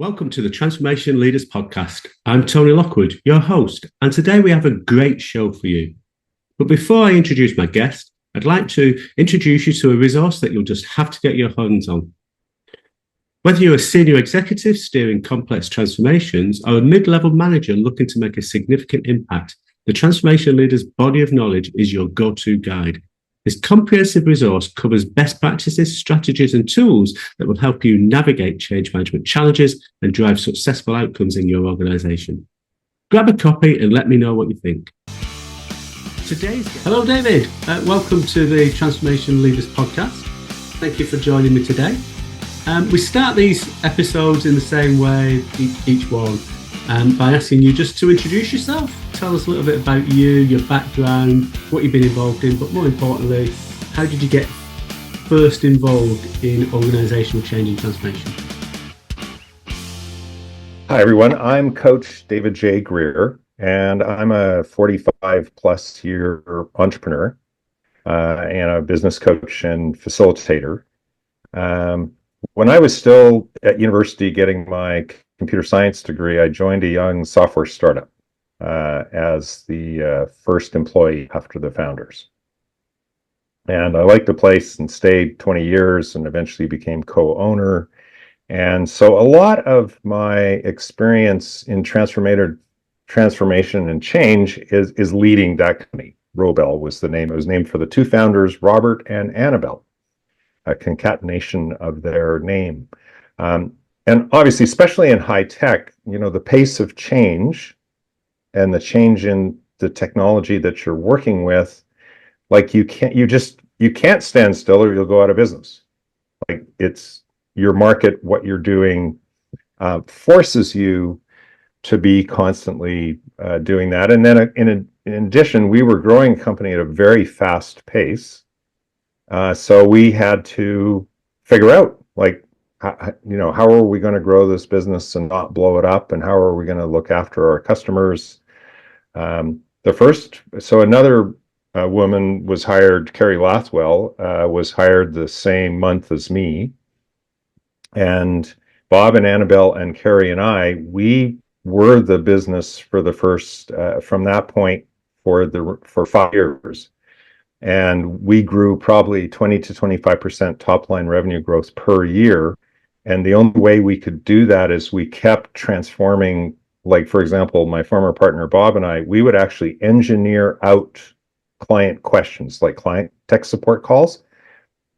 Welcome to the Transformation Leaders Podcast. I'm Tony Lockwood, your host, and today we have a great show for you. But before I introduce my guest, I'd like to introduce you to a resource that you'll just have to get your hands on. Whether you're a senior executive steering complex transformations or a mid-level manager looking to make a significant impact, the Transformation Leaders body of knowledge is your go-to guide. This comprehensive resource covers best practices, strategies, and tools that will help you navigate change management challenges and drive successful outcomes in your organization. Grab a copy and let me know what you think. Hello, David. Welcome to the Transformation Leaders Podcast. Thank you for joining me today. We start these episodes in the same way, each one, by asking you just to introduce yourself. Tell us a little bit about you, your background, what you've been involved in, but more importantly, how did you get first involved in organizational change and transformation? Hi, everyone. I'm Coach David J. Greer, and I'm a 45 plus year entrepreneur and a business coach and facilitator. When I was still at university getting my computer science degree, I joined a young software startup as the first employee after the founders. And I liked the place and stayed 20 years and eventually became co-owner. And so a lot of my experience in transformation and change is leading that company. Robel was the name. It was named for the two founders, Robert and Annabelle, a concatenation of their name. And obviously, especially in high tech, the pace of change and the change in the technology that you're working with, like you can't stand still or you'll go out of business. Like it's your market, what you're doing forces you to be constantly doing that. And then in addition, we were growing a company at a very fast pace. So we had to figure out how are we going to grow this business and not blow it up? And how are we going to look after our customers? Another woman was hired, Carrie Lathwell, was hired the same month as me. And Bob and Annabelle and Carrie and we were the business for the first, from that point for 5 years. And we grew probably 20 to 25% top line revenue growth per year. And the only way we could do that is we kept transforming. Like, for example, my former partner, Bob, and we would actually engineer out client questions, like client tech support calls.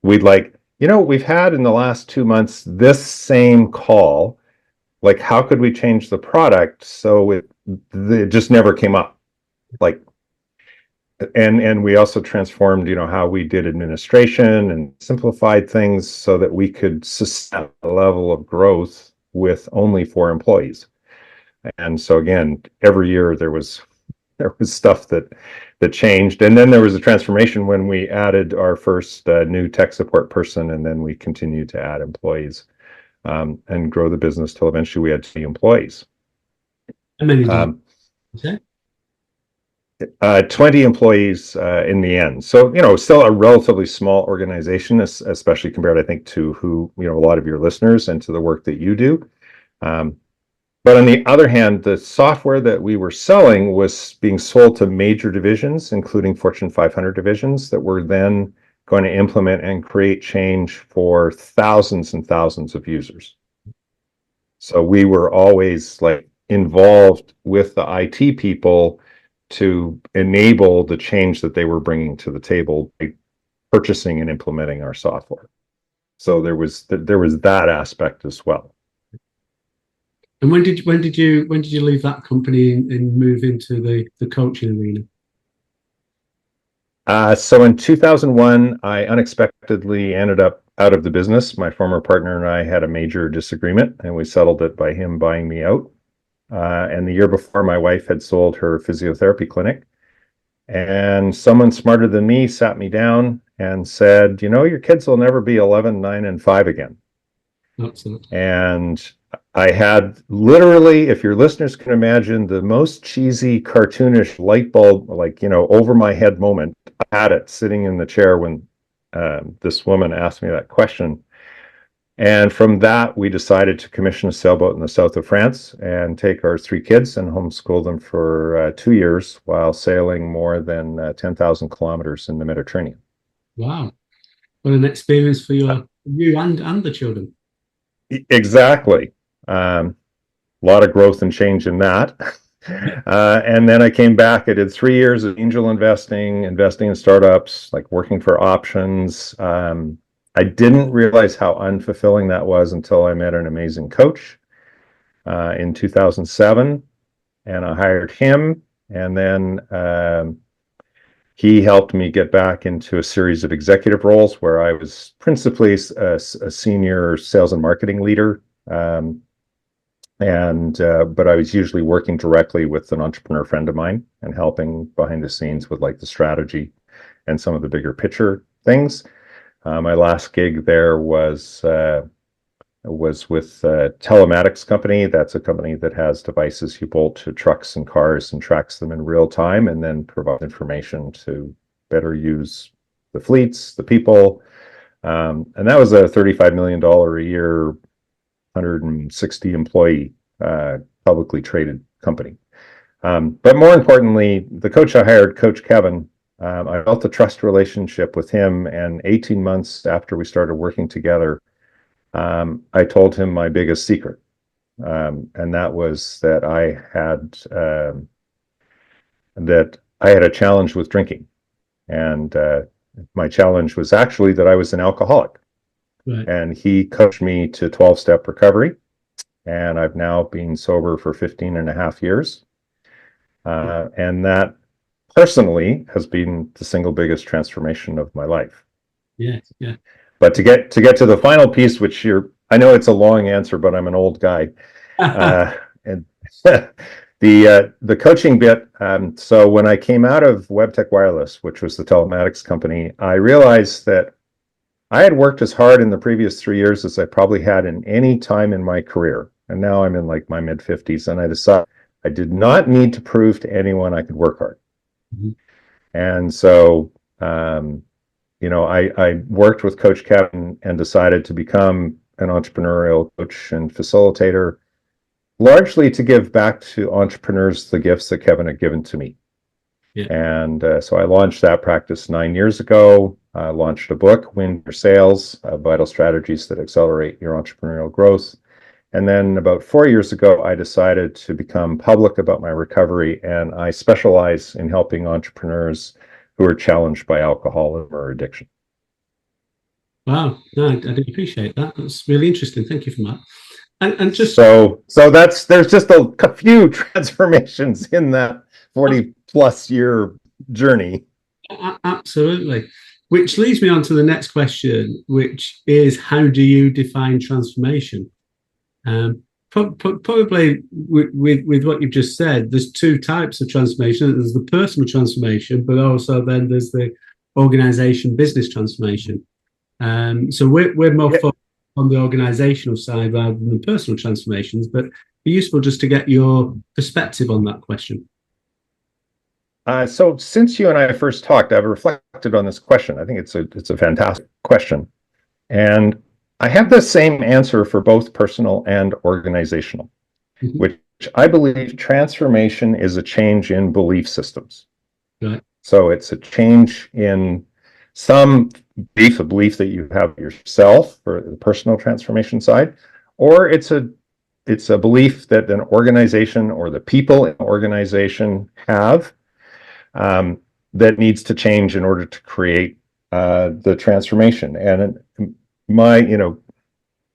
We'd we've had in the last 2 months, this same call, like, how could we change the product so it just never came up? And we also transformed, how we did administration and simplified things so that we could sustain a level of growth with only 4 employees. And so again, every year there was stuff that changed. And then there was a transformation when we added our first new tech support person, and then we continued to add employees and grow the business till eventually we had 20 employees. How many did you say? 20 employees in the end. So, still a relatively small organization, especially compared, I think, to a lot of your listeners and to the work that you do. But on the other hand, the software that we were selling was being sold to major divisions, including Fortune 500 divisions, that were then going to implement and create change for thousands and thousands of users. So we were always involved with the IT people to enable the change that they were bringing to the table by purchasing and implementing our software. So there was that aspect as well. And when did you leave that company and move into the coaching arena? So in 2001, I unexpectedly ended up out of the business. My former partner and I had a major disagreement, and we settled it by him buying me out. And the year before, my wife had sold her physiotherapy clinic, and someone smarter than me sat me down and said, your kids will never be 11, 9, and 5 again. Absolutely. And I had literally, if your listeners can imagine, the most cheesy, cartoonish light bulb, over my head moment. I had it sitting in the chair when this woman asked me that question. And from that, we decided to commission a sailboat in the south of France and take our 3 kids and homeschool them for 2 years while sailing more than 10,000 kilometers in the Mediterranean. Wow. What an experience for you and the children. Exactly. A lot of growth and change in that. And then I came back. I did 3 years of angel investing in startups, like working for options. I didn't realize how unfulfilling that was until I met an amazing coach in 2007, and I hired him. And then he helped me get back into a series of executive roles where I was principally a senior sales and marketing leader. But I was usually working directly with an entrepreneur friend of mine and helping behind the scenes with like the strategy and some of the bigger picture things. My last gig there was with a telematics company. That's a company that has devices you bolt to trucks and cars and tracks them in real time and then provides information to better use the fleets, the people. And that was a $35 million a year, 160 employee publicly traded company. But more importantly, the coach I hired, Coach Kevin, I built a trust relationship with him, and 18 months after we started working together, I told him my biggest secret, and that was that I had a challenge with drinking, and my challenge was actually that I was an alcoholic. Right. And he coached me to 12-step recovery, and I've now been sober for 15 and a half years, and that personally has been the single biggest transformation of my life. Yeah, yeah. But to get to the final piece, which I know it's a long answer, but I'm an old guy, and the coaching bit. So when I came out of WebTech Wireless, which was the telematics company, I realized that I had worked as hard in the previous 3 years as I probably had in any time in my career, and now I'm in like my mid-50s, and I decided I did not need to prove to anyone I could work hard. Mhm. And so, I worked with Coach Kevin and decided to become an entrepreneurial coach and facilitator, largely to give back to entrepreneurs the gifts that Kevin had given to me. Yeah. And so I launched that practice 9 years ago. I launched a book, Win Your Sales, Vital Strategies that Accelerate Your Entrepreneurial Growth. And then about 4 years ago, I decided to become public about my recovery, and I specialize in helping entrepreneurs who are challenged by alcoholism or addiction. Wow, no, I do appreciate that. That's really interesting. Thank you for that. And just so there's just a few transformations in that 40 plus year journey. Absolutely. Which leads me on to the next question, which is, how do you define transformation? Probably with what you've just said, there's two types of transformation. There's the personal transformation, but also then there's the organization business transformation. So we're more focused on the organizational side rather than the personal transformations, but it'd be useful just to get your perspective on that question. So since you and I first talked, I've reflected on this question. I think it's a fantastic question. And I have the same answer for both personal and organizational, Mm-hmm. which I believe transformation is a change in belief systems. Right. So it's a change in some belief, a belief that you have yourself for the personal transformation side, or it's a belief that an organization or the people in the organization have that needs to change in order to create the transformation. And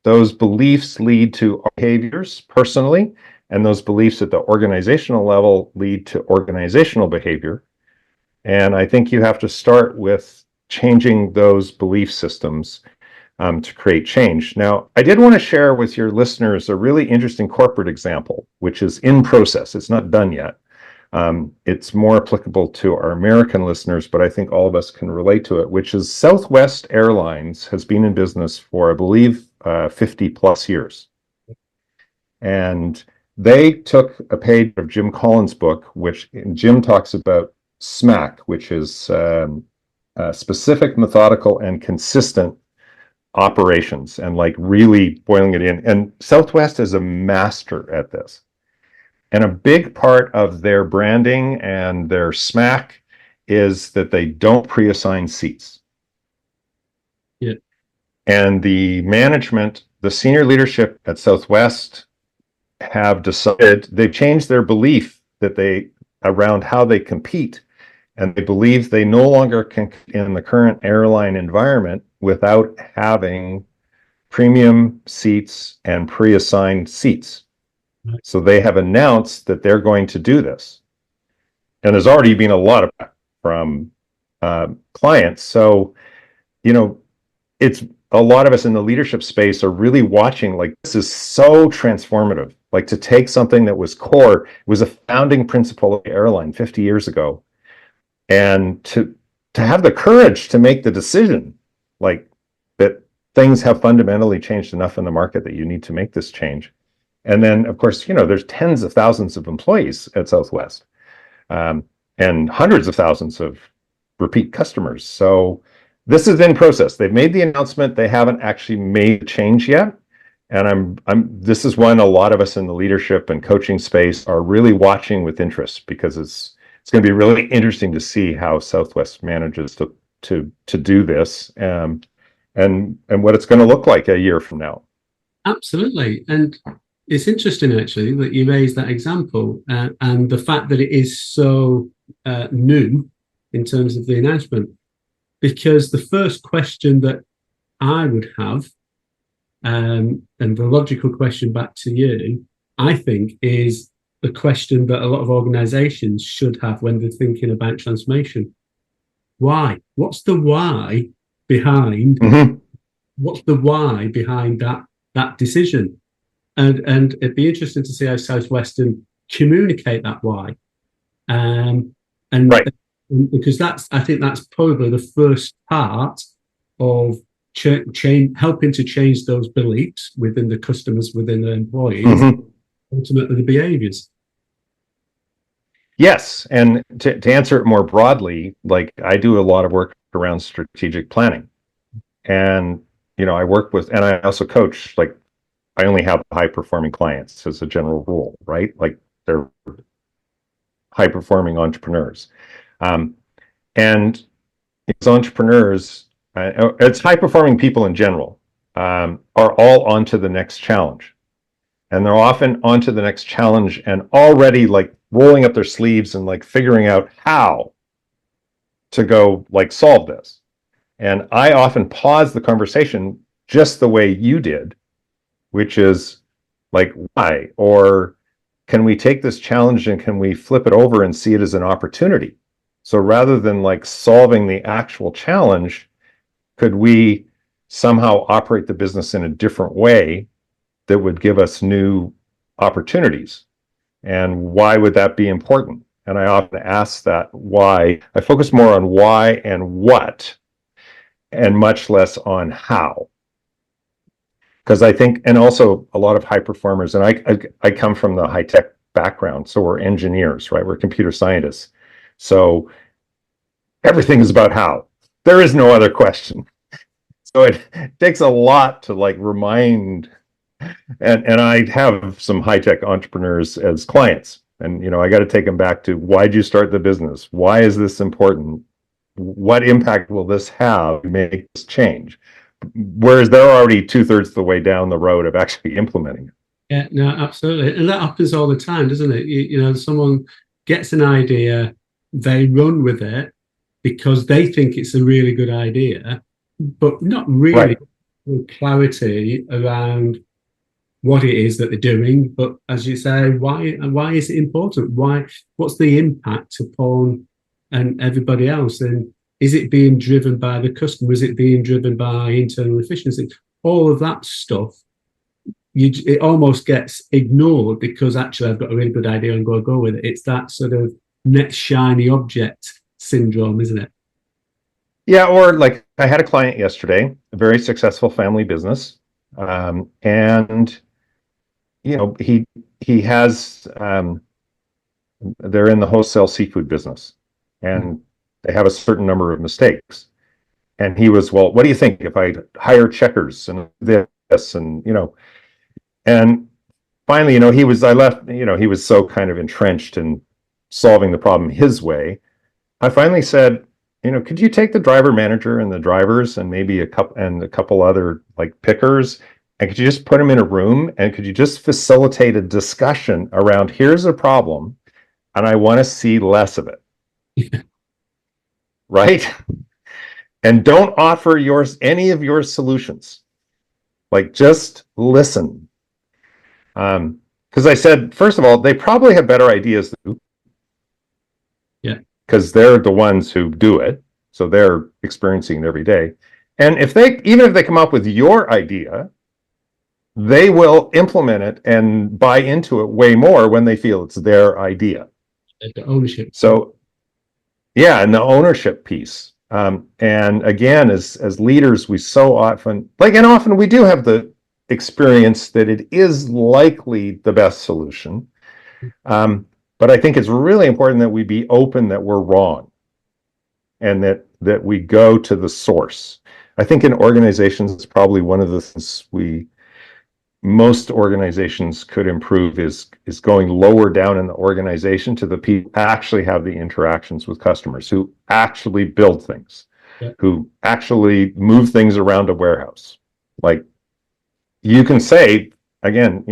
those beliefs lead to behaviors personally, and those beliefs at the organizational level lead to organizational behavior. And I think you have to start with changing those belief systems to create change. Now, I did want to share with your listeners a really interesting corporate example, which is in process. It's not done yet. It's more applicable to our American listeners, but I think all of us can relate to it, which is Southwest Airlines has been in business for, I believe, 50 plus years. And they took a page of Jim Collins' book, which Jim talks about SMAC, which is specific, methodical, and consistent operations and like really boiling it in. And Southwest is a master at this. And a big part of their branding and their smack is that they don't pre-assign seats. Yeah. And the management, the senior leadership at Southwest have decided, they've changed their belief that they around how they compete, and they believe they no longer can in the current airline environment without having premium seats and pre-assigned seats. Right. So they have announced that they're going to do this, and there's already been a lot of from clients. So it's a lot of us in the leadership space are really watching, like, this is so transformative. Like, to take something that was core, it was a founding principle of the airline 50 years ago, and to have the courage to make the decision, like, that things have fundamentally changed enough in the market that you need to make this change. And then, of course, there's tens of thousands of employees at Southwest, and hundreds of thousands of repeat customers. So this is in process. They've made the announcement. They haven't actually made the change yet. And this is one a lot of us in the leadership and coaching space are really watching with interest, because it's going to be really interesting to see how Southwest manages to do this, and what it's going to look like a year from now. Absolutely. And it's interesting, actually, that you raised that example, and the fact that it is so new in terms of the announcement, because the first question that I would have, and the logical question back to you, I think, is the question that a lot of organizations should have when they're thinking about transformation. Why? What's the why behind that decision? And it'd be interesting to see how Southwestern communicate that why. And Right. Because I think that's probably the first part of helping to change those beliefs within the customers, within the employees, ultimately the behaviors. Yes, and to answer it more broadly, like, I do a lot of work around strategic planning, and I work with, and I also coach. Like, I only have high performing clients as a general rule, right? Like, they're high performing entrepreneurs, and these entrepreneurs, it's high performing people in general, are all on to the next challenge. And they're often on to the next challenge and already, like, rolling up their sleeves and, like, figuring out how to go, like, solve this. And I often pause the conversation just the way you did, which is like, why? Or can we take this challenge and can we flip it over and see it as an opportunity? So rather than, like, solving the actual challenge, could we somehow operate the business in a different way that would give us new opportunities? And why would that be important? And I often ask that why. I focus more on why and what, and much less on how. Because I think, and also a lot of high performers, and I come from the high tech background, so we're engineers, right? We're computer scientists. So everything is about how. There is no other question. So it takes a lot to, like, remind. And I have some high-tech entrepreneurs as clients, and I got to take them back to, why'd you start the business? Why is this important? What impact will this have to make this change? Whereas they're already 2/3 of the way down the road of actually implementing it. Yeah, no, absolutely. And that happens all the time, doesn't it? Someone gets an idea, they run with it because they think it's a really good idea, but not really with clarity around what it is that they're doing. But as you say, why is it important? What's the impact upon and everybody else? And is it being driven by the customer? Is it being driven by internal efficiency? All of that stuff, it almost gets ignored because actually I've got a really good idea and go with it. It's that sort of next shiny object syndrome, isn't it? Yeah, or like, I had a client yesterday, a very successful family business, and he has, they're in the wholesale seafood business, and they have a certain number of mistakes. And he was, well, what do you think if I hire checkers and this and, and finally, he was so kind of entrenched in solving the problem his way. I finally said, could you take the driver manager and the drivers and maybe a couple other like pickers, and could you just put them in a room and could you just facilitate a discussion around here's a problem and I want to see less of it. Right? And don't offer any of your solutions. Like just listen. Because I said, first of all, they probably have better ideas than you. Yeah. Because they're the ones who do it. So they're experiencing it every day. And even if they come up with your idea, they will implement it and buy into it way more when they feel it's their idea. The ownership. So, yeah, and the ownership piece. And again, as leaders, we so often often we do have the experience that it is likely the best solution. But I think it's really important that we be open that we're wrong and that we go to the source. I think in organizations, it's probably one of the things most organizations could improve is going lower down in the organization to the people who actually have the interactions with customers, who actually build things, who actually move things around a warehouse. Like you can say, again,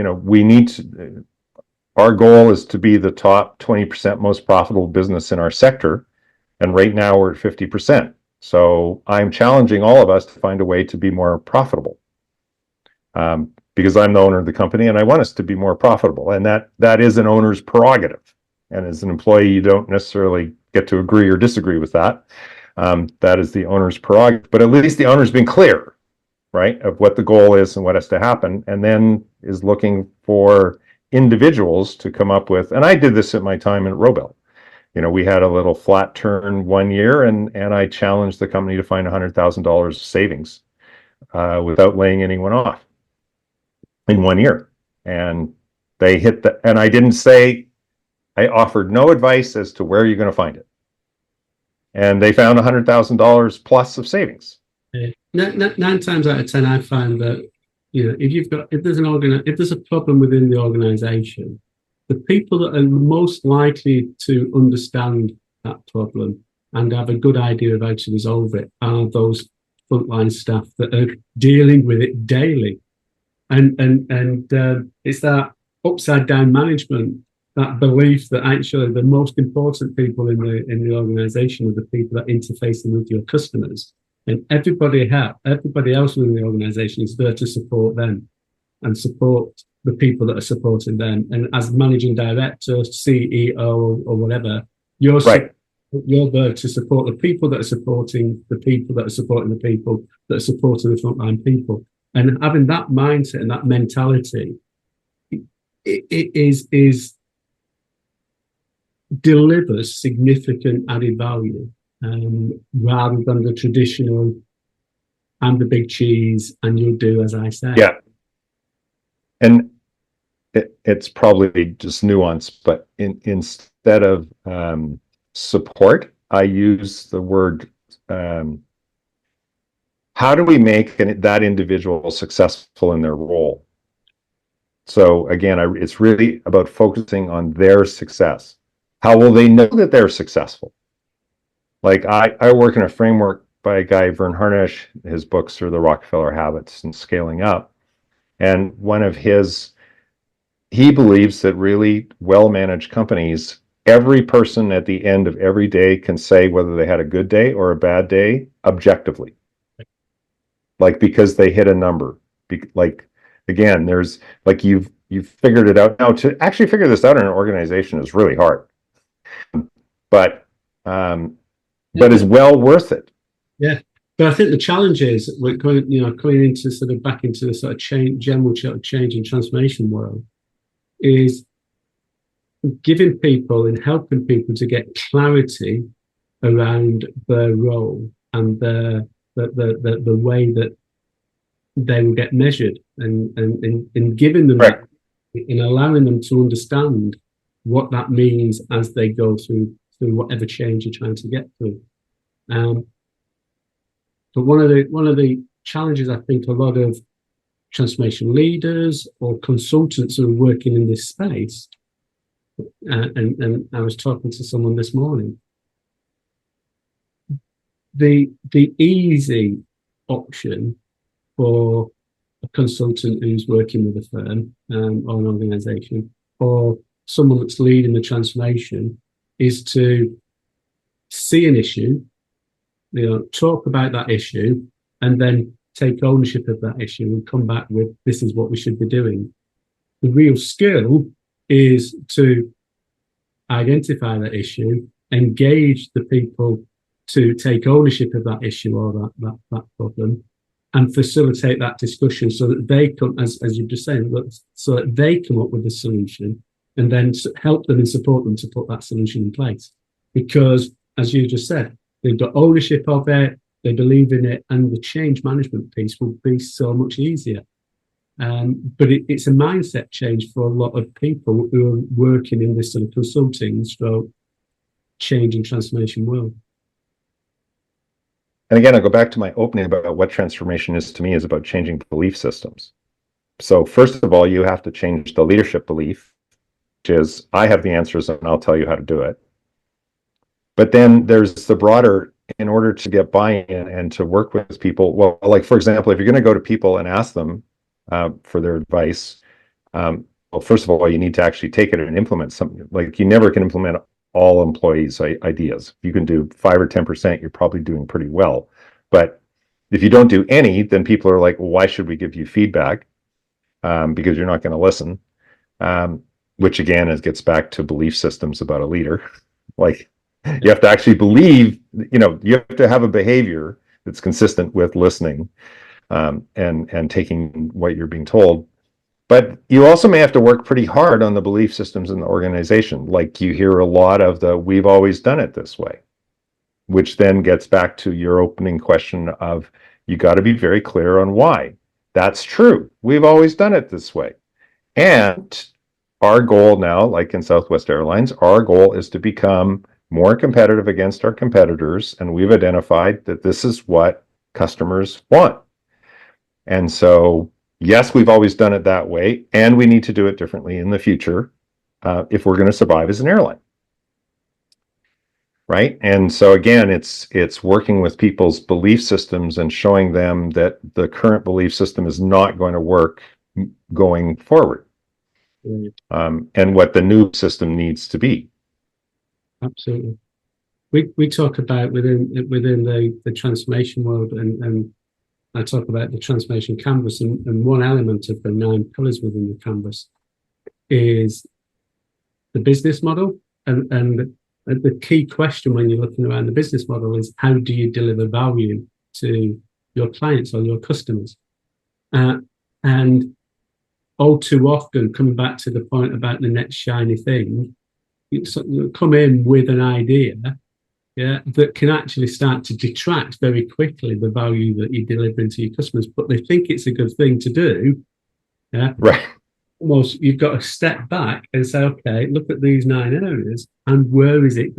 our goal is to be the top 20% most profitable business in our sector. And right now we're at 50%. So I'm challenging all of us to find a way to be more profitable. Because I'm the owner of the company and I want us to be more profitable. And that is an owner's prerogative. And as an employee, you don't necessarily get to agree or disagree with that. That is the owner's prerogative. But at least the owner's been clear, right, of what the goal is and what has to happen, and then is looking for individuals to come up with, and I did this at my time at Robel. We had a little flat turn one year and I challenged the company to find $100,000 savings without laying anyone off in 1 year. And they hit and I didn't say, I offered no advice as to where you're going to find it. And they found $100,000 plus of savings. 9 times out of 10, I find that, if there's a problem within the organization, the people that are most likely to understand that problem and have a good idea of how to resolve it are those frontline staff that are dealing with it daily. And it's that upside down management, that belief that actually the most important people in the organization are the people that interfacing with your customers, and everybody else within the organization is there to support them and support the people that are supporting them. And as managing director, CEO, or whatever, you're there to support the people that are supporting the people that are supporting the people that are supporting the frontline people. And having that mindset and that mentality, it delivers significant added value, rather than the traditional, I'm the big cheese and you'll do as I say. Yeah. And it's probably just nuance, but instead of support, I use the word, how do we make that individual successful in their role? So again, it's really about focusing on their success. How will they know that they're successful? Like I work in a framework by a guy, Vern Harnish. His books are The Rockefeller Habits and Scaling Up. And he believes that really well-managed companies, every person at the end of every day can say whether they had a good day or a bad day objectively. Like, because they hit a number. Like, again, there's like you've figured it out. Now, to actually figure this out in an organization is really hard, but is well worth it. Yeah, but I think the challenge is we're coming into sort of back into the sort of general change and transformation world, is giving people and helping people to get clarity around their role and the way that they will get measured, and giving them that, and allowing them to understand what that means as they go through whatever change you're trying to get through. But one of the challenges I think a lot of transformation leaders or consultants who are working in this space, and I was talking to someone this morning, the easy option for a consultant who's working with a firm or an organization, or someone that's leading the transformation, is to see an issue, talk about that issue, and then take ownership of that issue and come back with, this is what we should be doing. The real skill is to identify that issue, engage the people to take ownership of that issue or that problem, and facilitate that discussion so that they come, as you're just saying, so that they come up with a solution, and then help them and support them to put that solution in place. Because, as you just said, they've got ownership of it, they believe in it, and the change management piece will be so much easier. But it's a mindset change for a lot of people who are working in this sort of consulting stroke change and transformation world. And again, I'll go back to my opening about what transformation is to me, is about changing belief systems. So first of all, you have to change the leadership belief, which is, I have the answers and I'll tell you how to do it. But then there's the broader, in order to get buy-in and to work with people. Well, like, for example, if you're going to go to people and ask them for their advice, well, first of all, you need to actually take it and implement something. Like, you never can implement all employees' ideas. If you can do 5 or 10%, you're probably doing pretty well. But if you don't do any, then people are like, well, why should we give you feedback? Because you're not going to listen. Which again, gets back to belief systems about a leader. Like, you have to actually believe, you have to have a behavior that's consistent with listening and taking what you're being told. But you also may have to work pretty hard on the belief systems in the organization. Like, you hear a lot of the, we've always done it this way, which then gets back to your opening question of, you got to be very clear on why. That's true. We've always done it this way. And our goal now, like in Southwest Airlines, our goal is to become more competitive against our competitors. And we've identified that this is what customers want. And so, yes, we've always done it that way, and we need to do it differently in the future if we're going to survive as an airline. Right? And so again, it's working with people's belief systems and showing them that the current belief system is not going to work going forward, and what the new system needs to be. Absolutely. We talk about within the transformation world, and I talk about the transformation canvas, and one element of the 9 pillars within the canvas is the business model, and the key question when you're looking around the business model is, how do you deliver value to your clients or your customers? And all too often, coming back to the point about the next shiny thing, you come in with an idea, that can actually start to detract very quickly the value that you're delivering to your customers, but they think it's a good thing to do. Right. Almost, you've got to step back and say, okay, look at these 9 areas, and where is it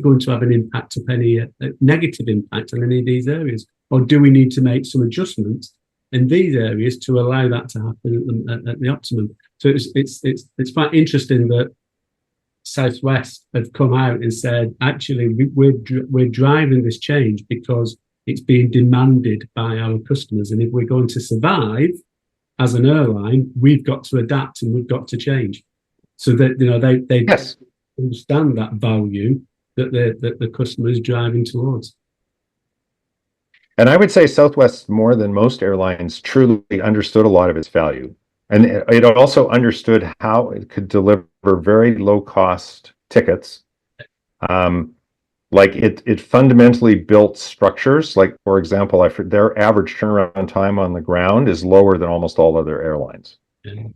going to have an impact, a negative impact on any of these areas, or do we need to make some adjustments in these areas to allow that to happen at the optimum? So it's quite interesting that Southwest have come out and said, actually, we're driving this change because it's being demanded by our customers, and if we're going to survive as an airline, we've got to adapt and we've got to change, so that they Yes. understand that value that the customer is driving towards. And I would say Southwest, more than most airlines, truly understood a lot of its value. And it also understood how it could deliver very low cost tickets. Like it fundamentally built structures. Like, for example, their average turnaround time on the ground is lower than almost all other airlines. Yeah.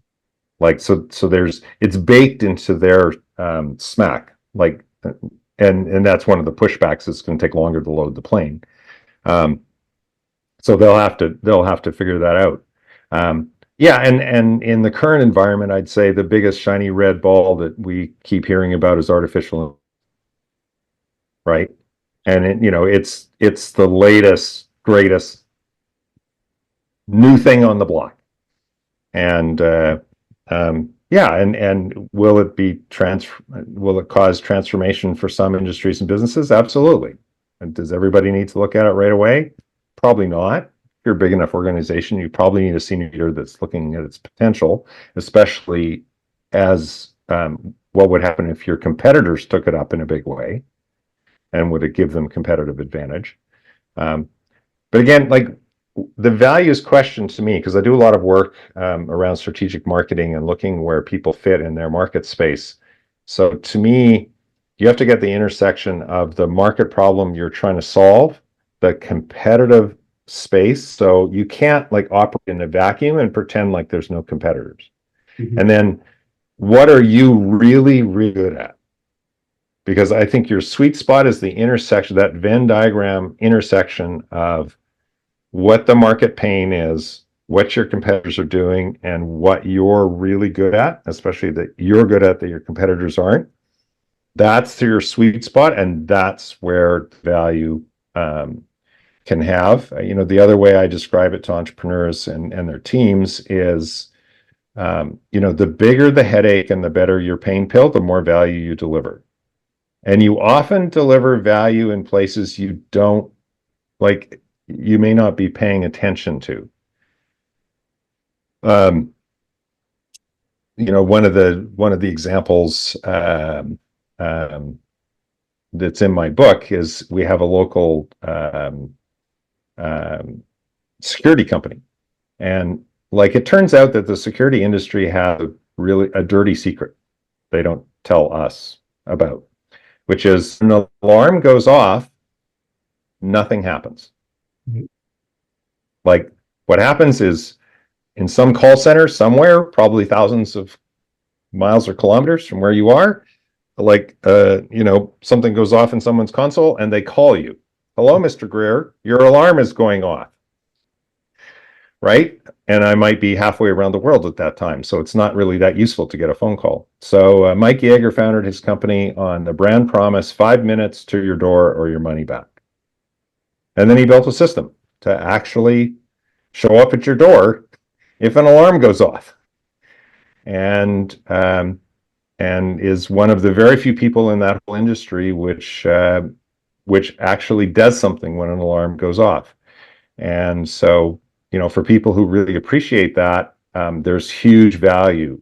Like, so it's baked into their SMAC. Like, and that's one of the pushbacks. It's going to take longer to load the plane. So they'll have to figure that out. Yeah, and in the current environment, I'd say the biggest shiny red ball that we keep hearing about is artificial, right? And it's the latest greatest new thing on the block. And yeah, and will it cause transformation for some industries and businesses? Absolutely. And does everybody need to look at it right away? Probably not. If you're a big enough organization, you probably need a senior leader that's looking at its potential, especially as what would happen if your competitors took it up in a big way, and would it give them competitive advantage? But again, like, the values question to me, because I do a lot of work around strategic marketing and looking where people fit in their market space. So to me, you have to get the intersection of the market problem you're trying to solve, the competitive space. So you can't like operate in a vacuum and pretend like there's no competitors. Mm-hmm. And then what are you really, really good at? Because I think your sweet spot is the intersection, that Venn diagram intersection of what the market pain is, what your competitors are doing, and what you're really good at, especially that you're good at that your competitors aren't. That's your sweet spot, and that's where value can have. The other way I describe it to entrepreneurs and their teams is, the bigger the headache and the better your pain pill, the more value you deliver. And you often deliver value in places you don't, like, you may not be paying attention to. One of the examples that's in my book is we have a local security company, and like, it turns out that the security industry has really a dirty secret they don't tell us about, which is when an alarm goes off, nothing happens. Like, what happens is, in some call center somewhere, probably thousands of miles or kilometers from where you are, like, something goes off in someone's console and they call you. Hello, Mr. Greer, your alarm is going off. Right? And I might be halfway around the world at that time, so it's not really that useful to get a phone call. So Mike Yeager founded his company on the brand promise, 5 minutes to your door or your money back. And then he built a system to actually show up at your door if an alarm goes off. And is one of the very few people in that whole industry which actually does something when an alarm goes off. And so, for people who really appreciate that, there's huge value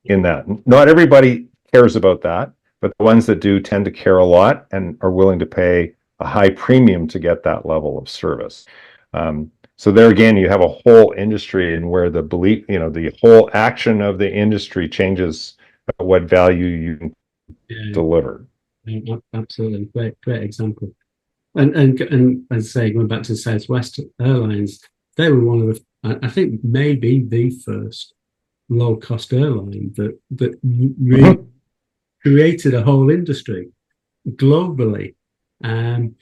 in that. Not everybody cares about that, but the ones that do tend to care a lot and are willing to pay a high premium to get that level of service. So there again, you have a whole industry in where the belief, the whole action of the industry changes what value you deliver. Absolutely, great example. And as I say, going back to Southwest Airlines, they were one of the, I think maybe the first low-cost airline that really created a whole industry globally.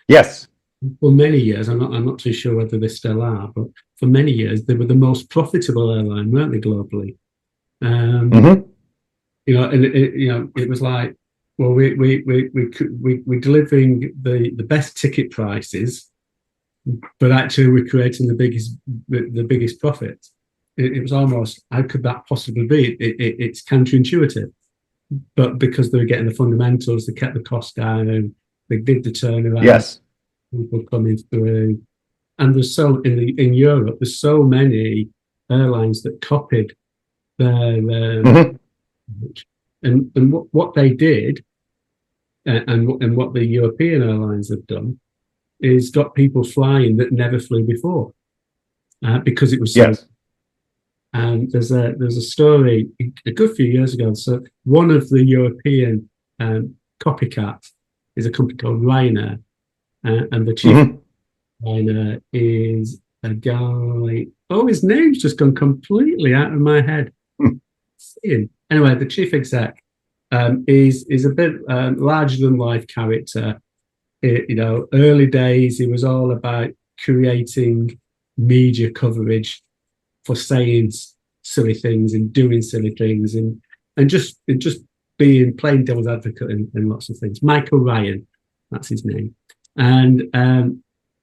Yes. For many years, I'm not too sure whether they still are, but for many years they were the most profitable airline, weren't they, globally? It was like, well, we're delivering the best ticket prices, but actually we're creating the biggest profit. It was almost, how could that possibly be? It's counterintuitive, but because they were getting the fundamentals, they kept the cost down, and they did the turnaround. Yes. People coming through, and there's so in Europe, there's so many airlines that copied their and what they did, and what the European airlines have done is got people flying that never flew before, because it was so. Yes. And there's a story a good few years ago. So one of the European copycats is a company called Ryanair. And the chief designer is a guy. Oh, his name's just gone completely out of my head. Anyway, the chief exec is a bit larger than life character. Early days, he was all about creating media coverage for saying silly things and doing silly things, and just being plain devil's advocate in lots of things. Michael Ryan, that's his name. And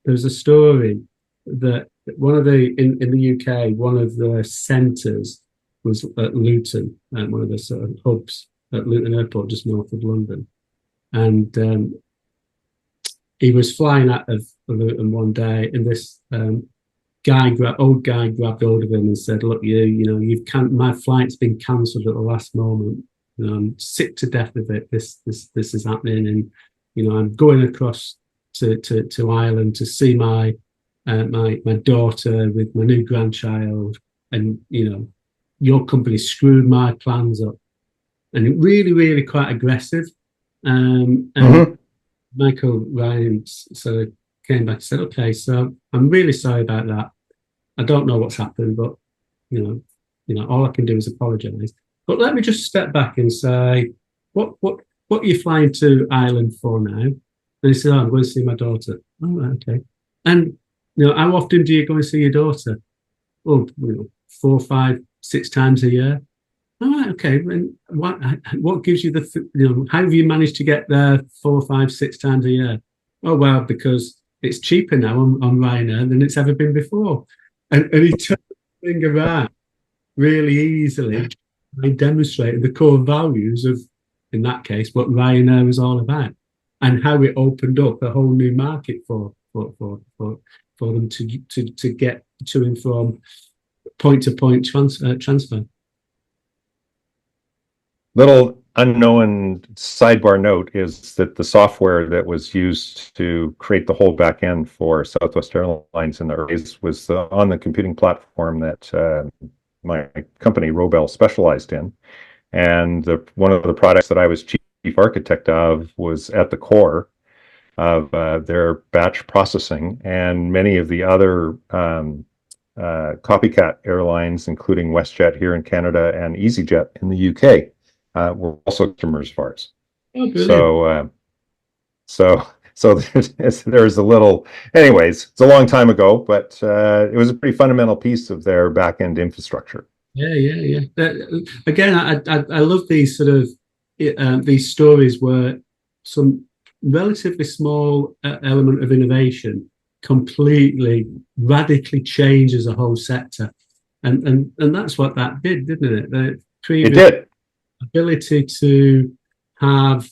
there's a story that one of the in the UK, one of the centres was at Luton, one of the sort of hubs at Luton Airport, just north of London. And he was flying out of Luton one day, and this old guy grabbed hold of him and said, "Look, my flight's been cancelled at the last moment. I'm sick to death of it. This is happening, and I'm going across to Ireland to see my daughter with my new grandchild, and your company screwed my plans up." And it really, really quite aggressive. And Michael Ryan sort of came back and said, "Okay, so I'm really sorry about that. I don't know what's happened, but all I can do is apologise. But let me just step back and say, what are you flying to Ireland for now?" And he said, "Oh, I'm going to see my daughter." "Oh, right, okay. And how often do you go and see your daughter?" "Oh, 4, 5, 6 times a year." "All right, okay. And what gives you how have you managed to get there 4, 5, 6 times a year?" "Oh, well, because it's cheaper now on Ryanair than it's ever been before." And he turned the thing around really easily. I demonstrated the core values of, in that case, what Ryanair was all about, and how it opened up a whole new market for them to get to and from point to point transfer. Little unknown sidebar note is that the software that was used to create the whole back end for Southwest Airlines in the early days was on the computing platform that my company, Robel, specialized in. And one of the products that I was chief architect of was at the core of their batch processing, and many of the other copycat airlines, including WestJet here in Canada and EasyJet in the UK, were also customers of ours. Oh, brilliant. So there's a little, anyways, it's a long time ago, but it was a pretty fundamental piece of their back-end infrastructure. Yeah. Again, I love these sort of these stories where some relatively small element of innovation completely radically changes a whole sector, and that's what that did, didn't it? The previous It did. ability to have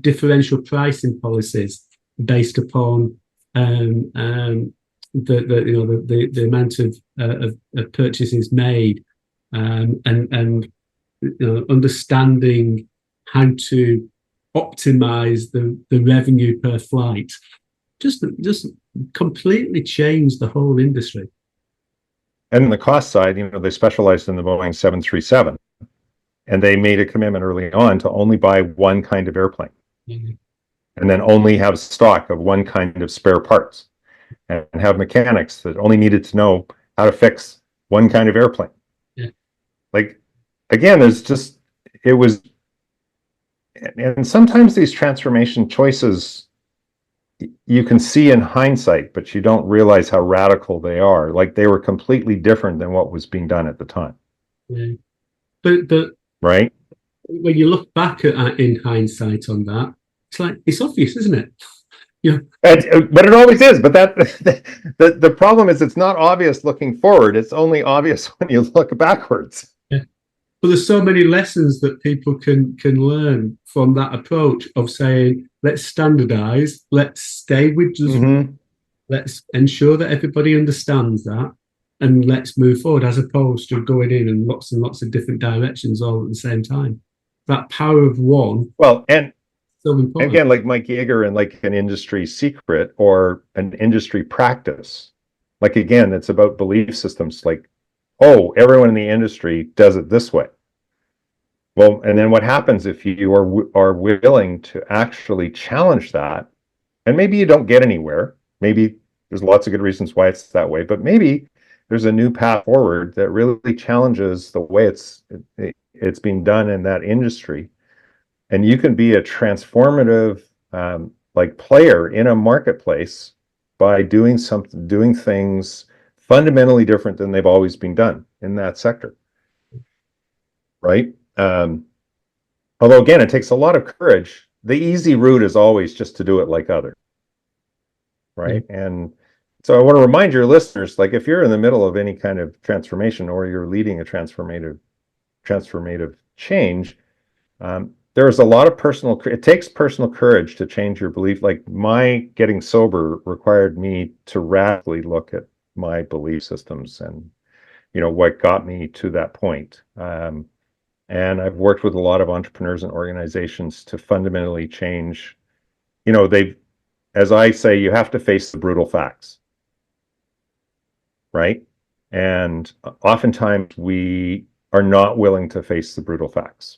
differential pricing policies based upon the amount of purchases made, and understanding how to optimize the revenue per flight, just completely changed the whole industry. And on the cost side, they specialized in the Boeing 737, and they made a commitment early on to only buy one kind of airplane, and then only have stock of one kind of spare parts, and have mechanics that only needed to know how to fix one kind of airplane. Like, again, and sometimes these transformation choices you can see in hindsight, but you don't realize how radical they are. Like, they were completely different than what was being done at the time. But right, when you look back at in hindsight on that, it's obvious, isn't it? but it always is. But the problem is, it's not obvious looking forward. It's only obvious when you look backwards. But there's so many lessons that people can learn from that approach of saying, let's standardize, let's stay with just, let's ensure that everybody understands that, and let's move forward, as opposed to going in and lots of different directions all at the same time. That power of one. Well, and so important. Again, like Mike Yeager and like an industry secret or an industry practice. Like, again, it's about belief systems. Like, oh, everyone in the industry does it this way. Well, and then what happens if you are willing to actually challenge that? And maybe you don't get anywhere. Maybe there's lots of good reasons why it's that way, but maybe there's a new path forward that really challenges the way it's being done in that industry. And you can be a transformative player in a marketplace by doing things fundamentally different than they've always been done in that sector, right? Although, again, it takes a lot of courage. The easy route is always just to do it like others, right? And So I want to remind your listeners, like if you're in the middle of any kind of transformation or you're leading a transformative change, there's a lot of it takes personal courage to change your belief. Like my getting sober required me to radically look at my belief systems and, what got me to that point. And I've worked with a lot of entrepreneurs and organizations to fundamentally change, as I say, you have to face the brutal facts, right? And oftentimes we are not willing to face the brutal facts.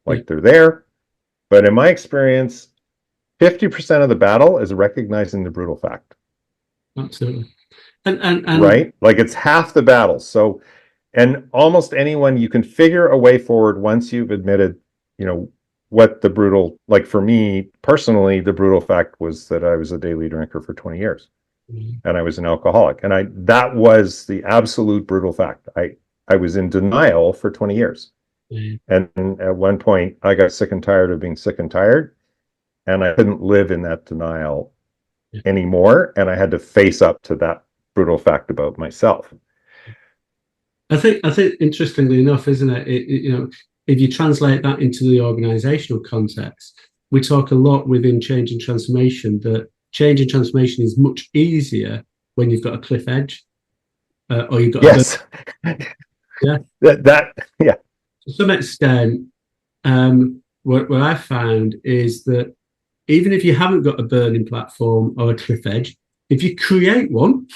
Like they're there, but in my experience, 50% of the battle is recognizing the brutal fact. Absolutely. And right? Like it's half the battle. So, and almost anyone, you can figure a way forward once you've admitted, what the brutal, like for me personally, the brutal fact was that I was a daily drinker for 20 years and I was an alcoholic. And that was the absolute brutal fact. I was in denial for 20 years. And at one point I got sick and tired of being sick and tired, and I couldn't live in that denial anymore. And I had to face up to that brutal fact about myself. I think interestingly enough, isn't it? If you translate that into the organizational context, we talk a lot within change and transformation that change and transformation is much easier when you've got a cliff edge, or you've got yes. Yeah. Yeah. To some extent, what I found is that even if you haven't got a burning platform or a cliff edge, if you create one,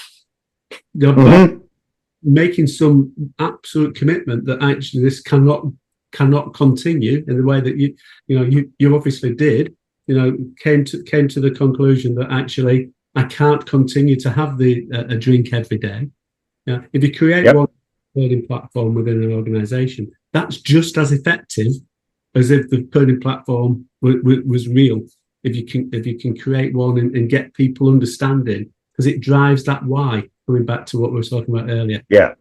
making some absolute commitment that actually this cannot continue in the way that you obviously did, came to the conclusion that actually I can't continue to have a drink every day. If you create one burning platform within an organization, that's just as effective as if the burning platform was real. If you can create one and get people understanding, because it drives that why. Going back to what we were talking about earlier. Yeah.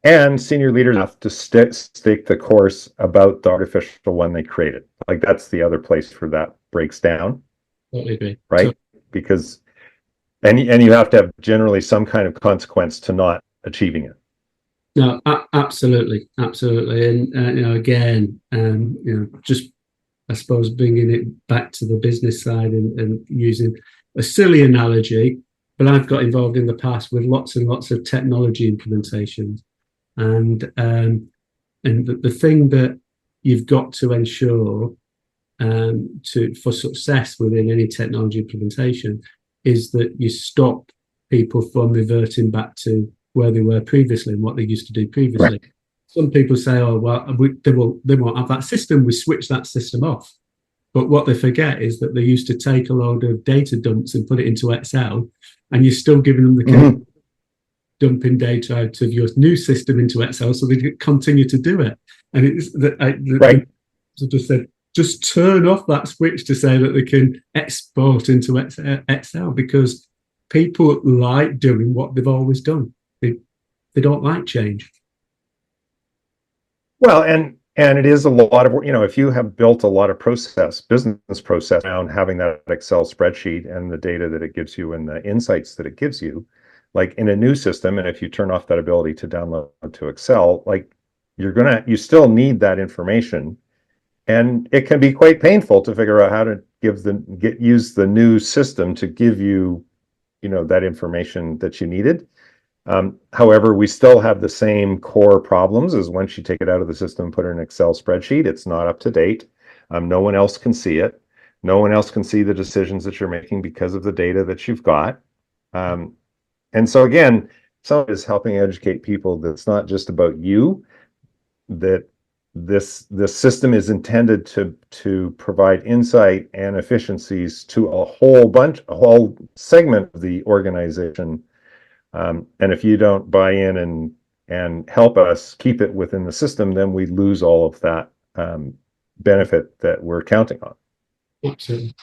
And senior leaders have to stake the course about the artificial one they created. Like that's the other place where that breaks down. Totally agree. Right? Because and you have to have generally some kind of consequence to not achieving it. No, absolutely, and again, just I suppose bringing it back to the business side and using a silly analogy, but I've got involved in the past with lots and lots of technology implementations, and the thing that you've got to ensure for success within any technology implementation is that you stop people from reverting back to where they were previously and what they used to do previously. Right. Some people say, "Oh, well, they won't have that system. We switch that system off." But what they forget is that they used to take a load of data dumps and put it into Excel, and you're still giving them the dumping data out of your new system into Excel, so they continue to do it. And it's right. So just said, just turn off that switch to say that they can export into Excel, because people like doing what they've always done. They don't like change. Well, and it is a lot of, if you have built a lot of business process around having that Excel spreadsheet and the data that it gives you and the insights that it gives you, like in a new system, and if you turn off that ability to download to Excel, like you still need that information. And it can be quite painful to figure out how to use the new system to give you, that information that you needed. However, we still have the same core problems as once you take it out of the system and put it in an Excel spreadsheet, it's not up to date. No one else can see it. No one else can see the decisions that you're making because of the data that you've got. And so again, some is helping educate people that it's not just about you, that this system is intended to provide insight and efficiencies to a whole segment of the organization. And if you don't buy in and help us keep it within the system, then we lose all of that benefit that we're counting on. Absolutely.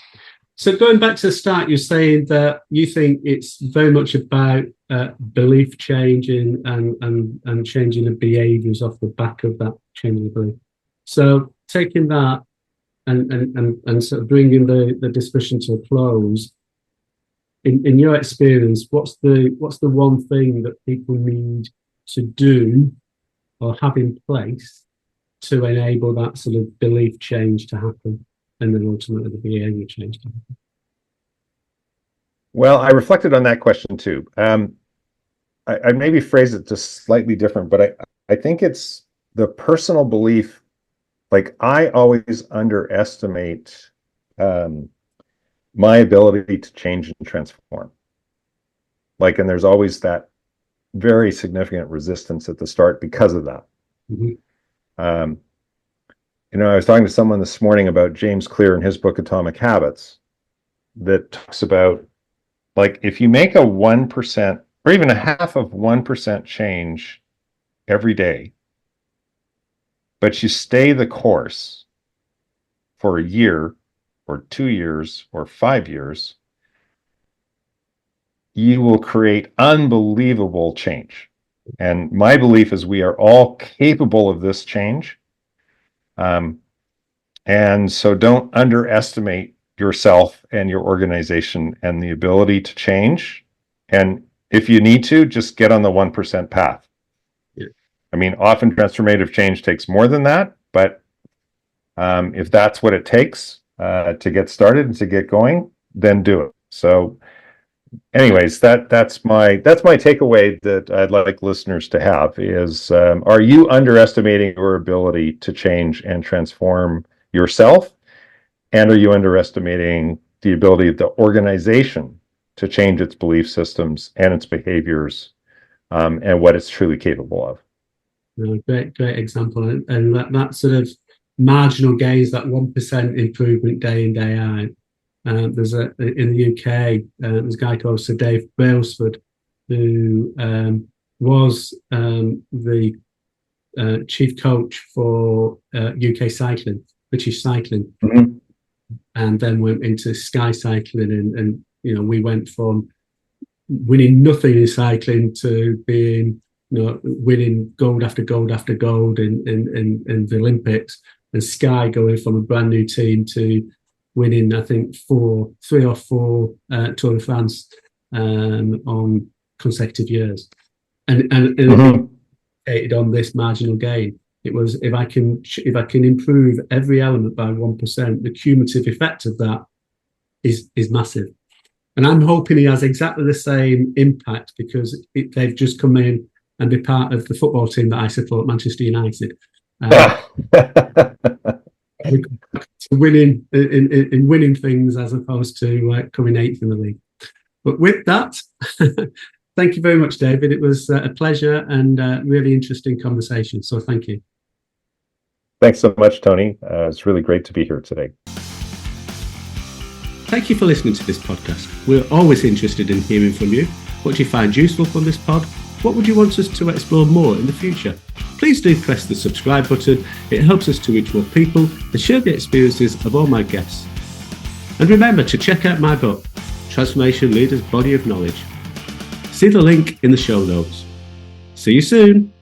So going back to the start, you're saying that you think it's very much about belief changing and changing the behaviours off the back of that changing the belief. So taking that and sort of bringing the discussion to a close, in your experience, what's the one thing that people need to do or have in place to enable that sort of belief change to happen, and then ultimately the behavior change to happen? Well, I reflected on that question too. I'd maybe phrase it just slightly different, but I think it's the personal belief. Like, I always underestimate my ability to change and transform. Like, and there's always that very significant resistance at the start because of that. Mm-hmm. I was talking to someone this morning about James Clear in his book Atomic Habits, that talks about, like, if you make a 1% or even a half of 1% change every day, but you stay the course for a year or 2 years or 5 years, you will create unbelievable change. And my belief is we are all capable of this change. And so don't underestimate yourself and your organization and the ability to change. And if you need to, just get on the 1% path. Yeah. I mean, often transformative change takes more than that, but if that's what it takes to get started and to get going, then do it. So anyways, that's my takeaway that I'd like listeners to have is, are you underestimating your ability to change and transform yourself? And are you underestimating the ability of the organization to change its belief systems and its behaviors, and what it's truly capable of? Great example. And that sort of marginal gains, that 1% improvement day in, day out. There's in the UK, there's a guy called Sir Dave Brailsford, who was the chief coach for UK cycling, British cycling, mm-hmm. and then went into Sky Cycling, and we went from winning nothing in cycling to being winning gold after gold after gold in the Olympics, and Sky going from a brand new team to winning, I think, 3 or 4 Tour de France on consecutive years, and mm-hmm. on this marginal gain. It was, if I can improve every element by 1%, the cumulative effect of that is massive. And I'm hoping he has exactly the same impact, because they've just come in and be part of the football team that I support, Manchester United. Winning in winning things as opposed to coming 8th in the league. But with that, thank you very much, David. It was a pleasure and really interesting conversation. So thank you. Thanks so much, Tony. It's really great to be here today. Thank you for listening to this podcast. We're always interested in hearing from you. What do you find useful from this pod? What would you want us to explore more in the future? Please do press the subscribe button. It helps us to reach more people and share the experiences of all my guests. And remember to check out my book, Transformation Leaders' Body of Knowledge. See the link in the show notes. See you soon.